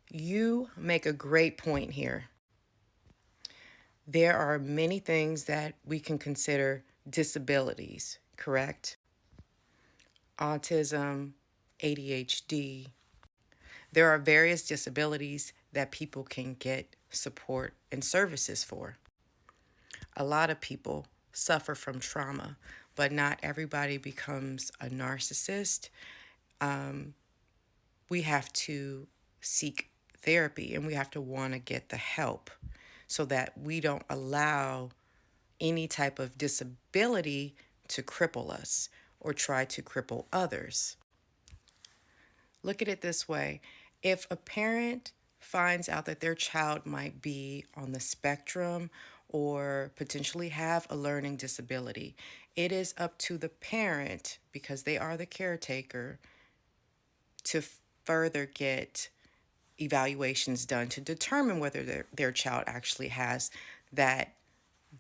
You make a great point here. There are many things that we can consider disabilities, correct? Autism, ADHD. There are various disabilities that people can get support and services for. A lot of people suffer from trauma, but not everybody becomes a narcissist. We have to seek therapy and we have to want to get the help so that we don't allow any type of disability to cripple us or try to cripple others. Look at it this way. If a parent finds out that their child might be on the spectrum or potentially have a learning disability, it is up to the parent, because they are the caretaker, to further get evaluations done to determine whether their child actually has that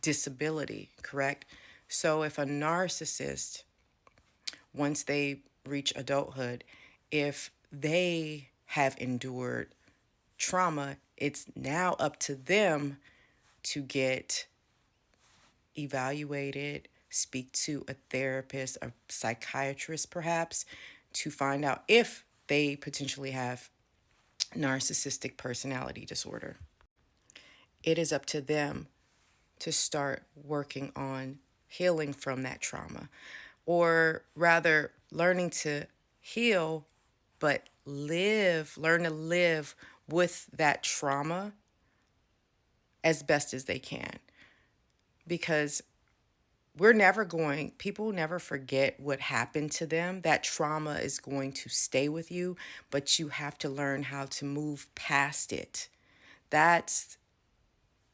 disability, correct? So if a narcissist, once they reach adulthood, if they have endured trauma, it's now up to them to get evaluated, speak to a therapist, a psychiatrist perhaps, to find out if they potentially have narcissistic personality disorder. It is up to them to start working on healing from that trauma, or rather, learning to heal, but learn to live with that trauma as best as they can. Because people never forget what happened to them. That trauma is going to stay with you, but you have to learn how to move past it. That's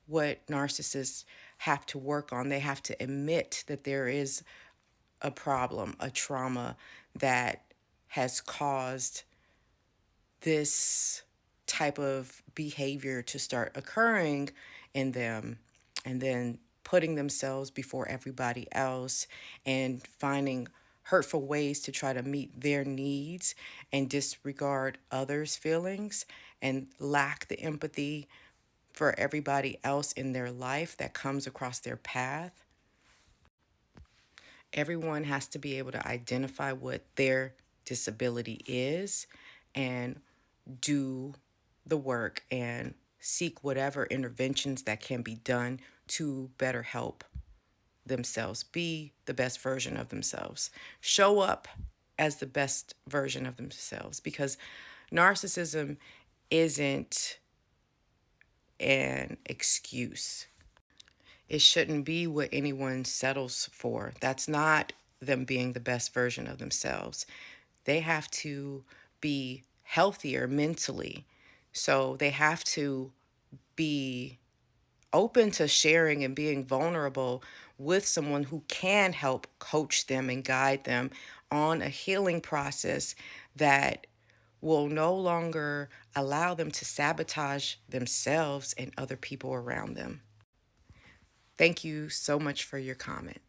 what narcissists have to work on. They have to admit that there is a problem, a trauma that has caused this type of behavior to start occurring in them, and then putting themselves before everybody else and finding hurtful ways to try to meet their needs and disregard others' feelings and lack the empathy for everybody else in their life that comes across their path. Everyone has to be able to identify what their disability is and do the work and seek whatever interventions that can be done to better help themselves be the best version of themselves. Show up as the best version of themselves, because narcissism isn't an excuse. It shouldn't be what anyone settles for. That's not them being the best version of themselves. They have to be healthier mentally. So they have to be open to sharing and being vulnerable with someone who can help coach them and guide them on a healing process that will no longer allow them to sabotage themselves and other people around them. Thank you so much for your comment.